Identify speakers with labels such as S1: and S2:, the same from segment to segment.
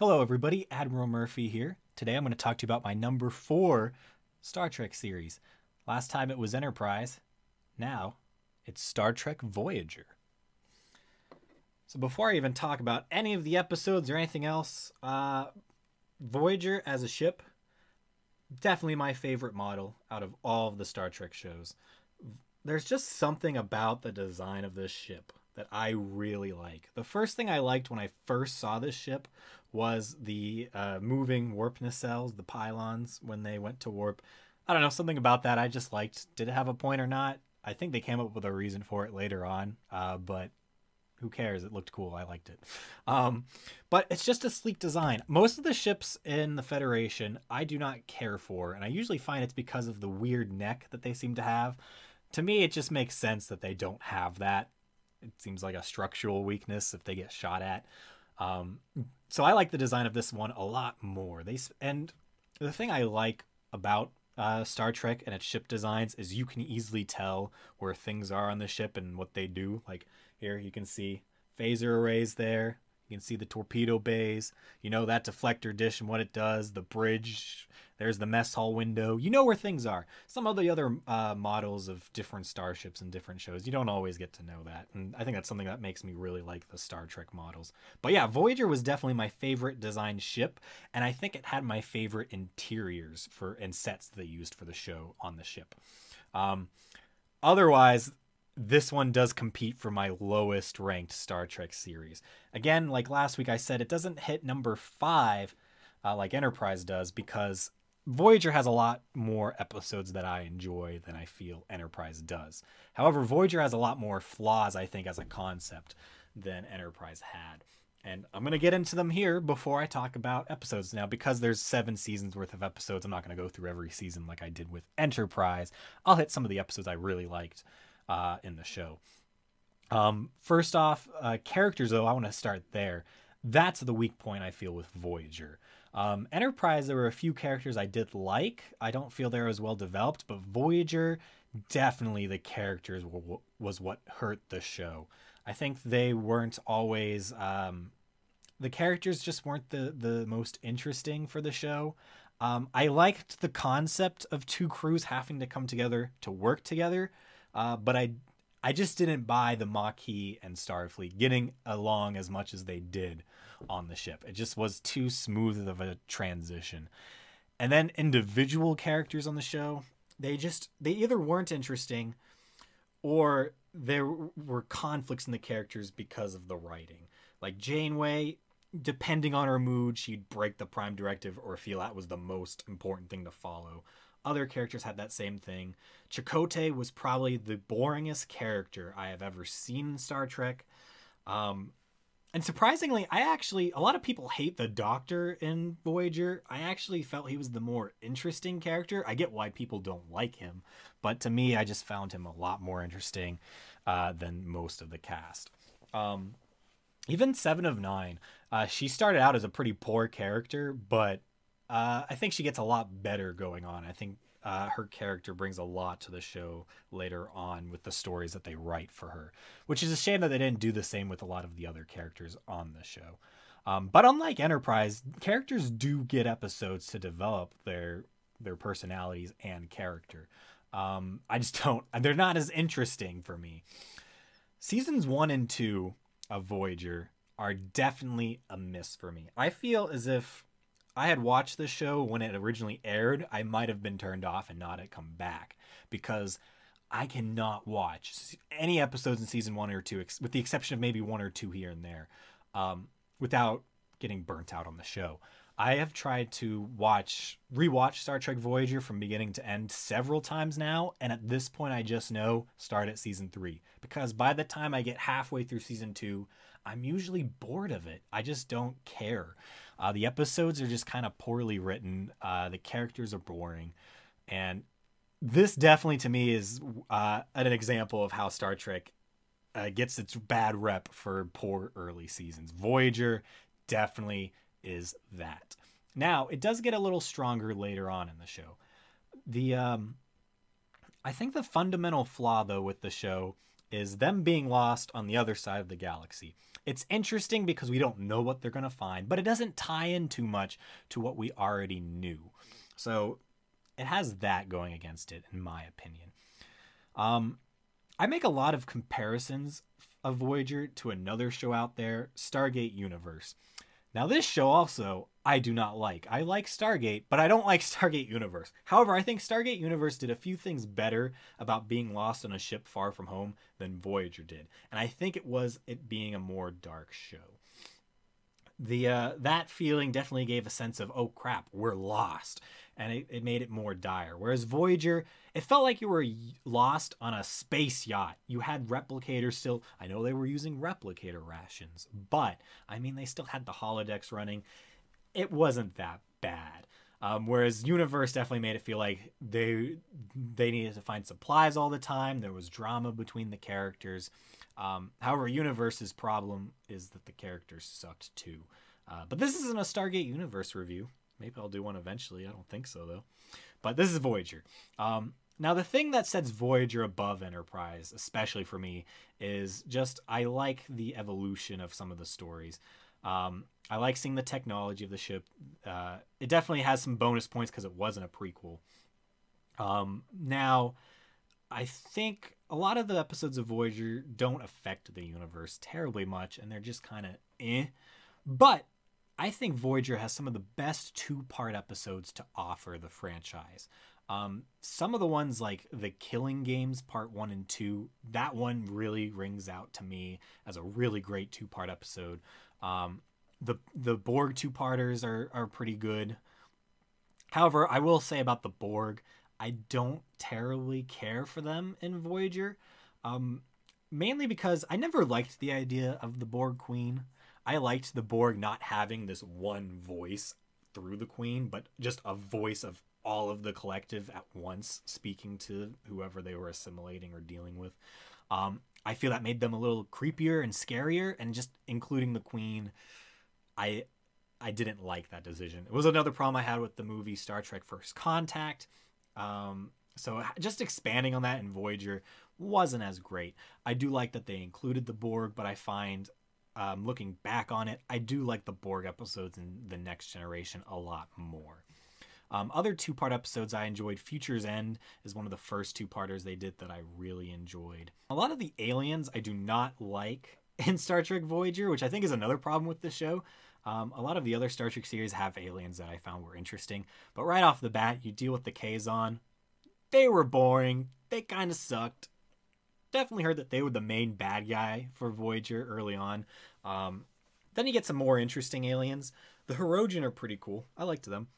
S1: Hello, everybody. Admiral Murphy here. Today I'm going to talk to you about my number 4 Star Trek series. Last time it was Enterprise. Now it's Star Trek Voyager. So before I even talk about any of the episodes or anything else, Voyager as a ship, definitely my favorite model out of all of the Star Trek shows. There's just something about the design of this ship that I really like. The first thing I liked when I first saw this ship was the moving warp nacelles, the pylons, when they went to warp. I don't know, something about that I just liked. Did it have a point or not? I think they came up with a reason for it later on, but who cares? It looked cool. I liked it. But it's just a sleek design. Most of the ships in the Federation I do not care for, and I usually find it's because of the weird neck that they seem to have. To me, it just makes sense that they don't have that. It seems like a structural weakness if they get shot at. So I like the design of this one a lot more. And the thing I like about Star Trek and its ship designs is you can easily tell where things are on the ship and what they do. Like here you can see phaser arrays there. You can see the torpedo bays. You know that deflector dish and what it does. The bridge. There's the mess hall window. You know where things are. Some of the other models of different starships and different shows, you don't always get to know that. And I think that's something that makes me really like the Star Trek models. But yeah, Voyager was definitely my favorite designed ship. And I think it had my favorite interiors and sets that they used for the show on the ship. Otherwise, this one does compete for my lowest ranked Star Trek series. Again, like last week I said, it doesn't hit number 5 like Enterprise does because Voyager has a lot more episodes that I enjoy than I feel Enterprise does. However, Voyager has a lot more flaws, I think, as a concept than Enterprise had. And I'm going to get into them here before I talk about episodes. Now, because there's 7 seasons worth of episodes, I'm not going to go through every season like I did with Enterprise. I'll hit some of the episodes I really liked in the show. First off, characters, though, I want to start there. That's the weak point I feel with Voyager. Enterprise, there were a few characters I did like. I don't feel they're as well developed, but Voyager, definitely the characters was what hurt the show. I think they weren't always... the characters just weren't the most interesting for the show. I liked the concept of 2 crews having to come together to work together, but I just didn't buy the Maquis and Starfleet getting along as much as they did on the ship. It just was too smooth of a transition. And then individual characters on the show, they either weren't interesting or there were conflicts in the characters because of the writing. Like Janeway, depending on her mood, she'd break the Prime Directive or feel that was the most important thing to follow. Other characters had that same thing. Chakotay was probably the boringest character I have ever seen in Star Trek. And surprisingly, a lot of people hate the Doctor in Voyager. I actually felt he was the more interesting character. I get why people don't like him, but to me, I just found him a lot more interesting than most of the cast. Even 7 of 9, she started out as a pretty poor character, but I think she gets a lot better going on. I think her character brings a lot to the show later on with the stories that they write for her, which is a shame that they didn't do the same with a lot of the other characters on the show. But unlike Enterprise, characters do get episodes to develop their personalities and character. I just don't... They're not as interesting for me. Seasons 1 and 2 of Voyager are definitely a miss for me. I feel as if I had watched the show when it originally aired, I might have been turned off and not had come back because I cannot watch any episodes in season 1 or 2, with the exception of maybe 1 or 2 here and there, without getting burnt out on the show. I have tried to rewatch Star Trek Voyager from beginning to end several times now, and at this point I just know start at season 3, because by the time I get halfway through season 2, I'm usually bored of it. I just don't care. The episodes are just kind of poorly written. The characters are boring. And this definitely, to me, is an example of how Star Trek gets its bad rep for poor early seasons. Voyager definitely is that. Now, it does get a little stronger later on in the show. I think the fundamental flaw, though, with the show is them being lost on the other side of the galaxy. It's interesting because we don't know what they're going to find, but it doesn't tie in too much to what we already knew. So it has that going against it, in my opinion. I make a lot of comparisons of Voyager to another show out there, Stargate Universe. Now, this show also, I do not like. I like Stargate, but I don't like Stargate Universe. However, I think Stargate Universe did a few things better about being lost on a ship far from home than Voyager did. And I think it was it being a more dark show. That feeling definitely gave a sense of, oh crap, we're lost. And it made it more dire. Whereas Voyager, it felt like you were lost on a space yacht. You had replicators still. I know they were using replicator rations, but I mean, they still had the holodecks running. It wasn't that bad. Whereas Universe definitely made it feel like they needed to find supplies all the time. There was drama between the characters. However, Universe's problem is that the characters sucked too. But this isn't a Stargate Universe review. Maybe I'll do one eventually. I don't think so, though. But this is Voyager. Now, the thing that sets Voyager above Enterprise, especially for me, is just I like the evolution of some of the stories. I like seeing the technology of the ship. It definitely has some bonus points because it wasn't a prequel. Now, I think a lot of the episodes of Voyager don't affect the universe terribly much, and they're just kind of eh. But I think Voyager has some of the best two-part episodes to offer the franchise. Some of the ones like the Killing Games Part 1 and 2, that one really rings out to me as a really great two-part episode. The Borg two-parters are pretty good. However, I will say about the Borg, I don't terribly care for them in Voyager. Mainly because I never liked the idea of the Borg Queen. I liked the Borg not having this one voice through the Queen, but just a voice of all of the collective at once speaking to whoever they were assimilating or dealing with. I feel that made them a little creepier and scarier, and just including the Queen, I didn't like that decision. It was another problem I had with the movie Star Trek First Contact. So just expanding on that in Voyager wasn't as great. I do like that they included the Borg, but I find looking back on it, I do like the Borg episodes in The Next Generation a lot more. Other two-part episodes I enjoyed. Future's End is one of the first two-parters they did that I really enjoyed. A lot of the aliens I do not like in Star Trek Voyager, which I think is another problem with the show. A lot of the other Star Trek series have aliens that I found were interesting. But right off the bat, you deal with the Kazon. They were boring. They kind of sucked. Definitely heard that they were the main bad guy for Voyager early on. Then you get some more interesting aliens. The Hirogen are pretty cool. I liked them.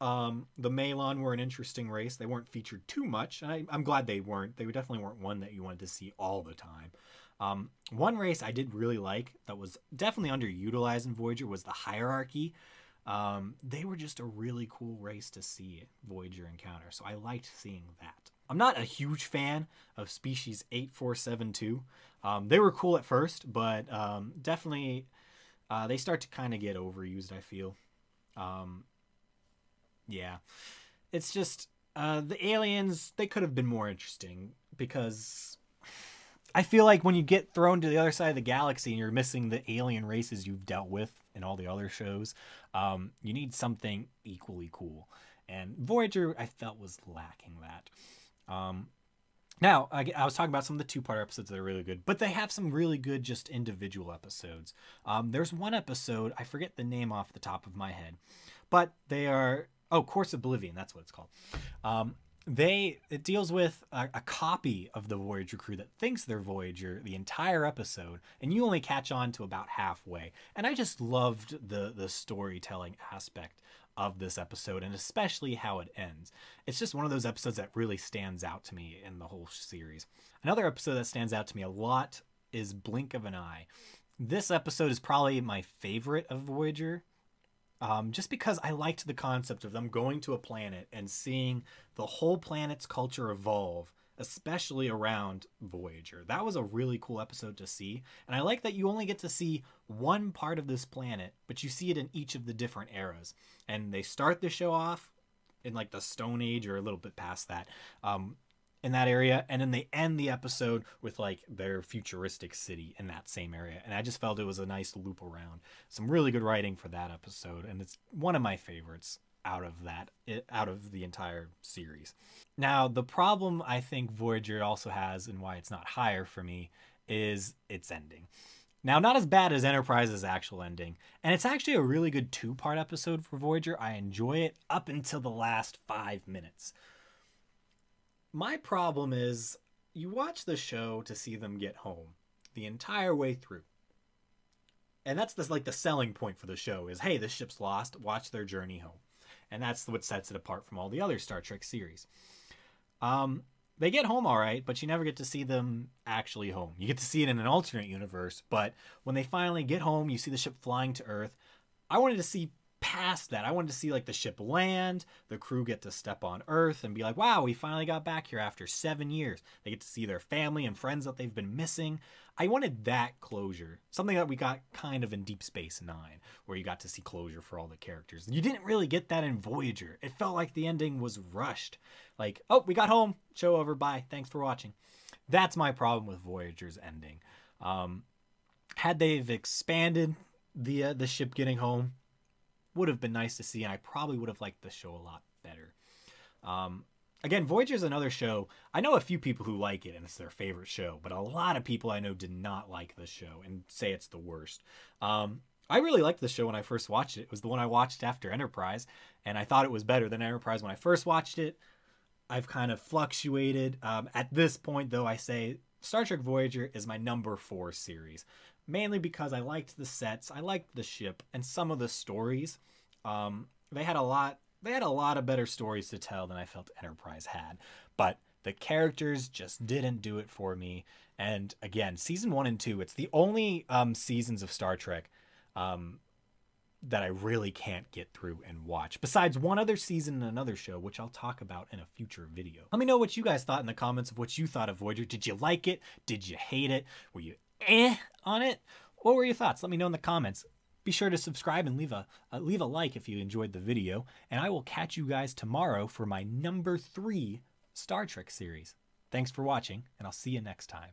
S1: The Malon were an interesting race. They weren't featured too much, and I'm glad they weren't. They definitely weren't one that you wanted to see all the time. One race I did really like that was definitely underutilized in Voyager was the Hierarchy. They were just a really cool race to see Voyager encounter, so I liked seeing that. I'm not a huge fan of Species 8472. They were cool at first, but definitely they start to kind of get overused, I feel. Yeah, it's just the aliens, they could have been more interesting, because I feel like when you get thrown to the other side of the galaxy and you're missing the alien races you've dealt with in all the other shows, you need something equally cool. And Voyager, I felt, was lacking that. Now, I was talking about some of the two-part episodes that are really good, but they have some really good just individual episodes. There's one episode, I forget the name off the top of my head, but they are... Oh, Course Oblivion, that's what it's called. It deals with a copy of the Voyager crew that thinks they're Voyager the entire episode, and you only catch on to about halfway. And I just loved the storytelling aspect of this episode, and especially how it ends. It's just one of those episodes that really stands out to me in the whole series. Another episode that stands out to me a lot is Blink of an Eye. This episode is probably my favorite of Voyager. Just because I liked the concept of them going to a planet and seeing the whole planet's culture evolve, especially around Voyager. That was a really cool episode to see. And I like that you only get to see one part of this planet, but you see it in each of the different eras. And they start the show off in like the Stone Age or a little bit past that. in that area, and then they end the episode with like their futuristic city in that same area, and I just felt it was a nice loop around. Some really good writing for that episode, and it's one of my favorites out of the entire series. Now, the problem I think Voyager also has, and why it's not higher for me, is its ending. Now, not as bad as Enterprise's actual ending, and it's actually a really good 2-part episode for Voyager. I enjoy it up until the last 5 minutes. My problem is, you watch the show to see them get home the entire way through. And that's like the selling point for the show is, hey, this ship's lost, watch their journey home. And that's what sets it apart from all the other Star Trek series. They get home all right, but you never get to see them actually home. You get to see it in an alternate universe, but when they finally get home, you see the ship flying to Earth. I wanted to see past that. I wanted to see like the ship land, the crew get to step on Earth and be like, wow, we finally got back here after 7 years. They get to see their family and friends that they've been missing. I wanted that closure, something that we got kind of in Deep Space Nine, where you got to see closure for all the characters. You didn't really get that in Voyager. It felt like the ending was rushed. Like, oh, we got home, show over, bye, thanks for watching. That's my problem with Voyager's ending. Had they've expanded the ship getting home, would have been nice to see, and I probably would have liked the show a lot better. Again, Voyager is another show. I know a few people who like it and it's their favorite show, but a lot of people I know did not like the show and say it's the worst. I really liked the show when I first watched it. It was the one I watched after Enterprise, and I thought it was better than Enterprise when I first watched it. I've kind of fluctuated. At this point, though, I say Star Trek Voyager is my number 4 series, mainly because I liked the sets, I liked the ship, and some of the stories. They had a lot of better stories to tell than I felt Enterprise had, but the characters just didn't do it for me. And again, season 1 and 2, it's the only seasons of Star Trek that I really can't get through and watch, besides one other season in another show, which I'll talk about in a future video. Let me know what you guys thought in the comments of what you thought of Voyager. Did you like it? Did you hate it? Were you on it? What were your thoughts? Let me know in the comments. Be sure to subscribe and leave a like if you enjoyed the video, and I will catch you guys tomorrow for my number 3 Star Trek series. Thanks for watching, and I'll see you next time.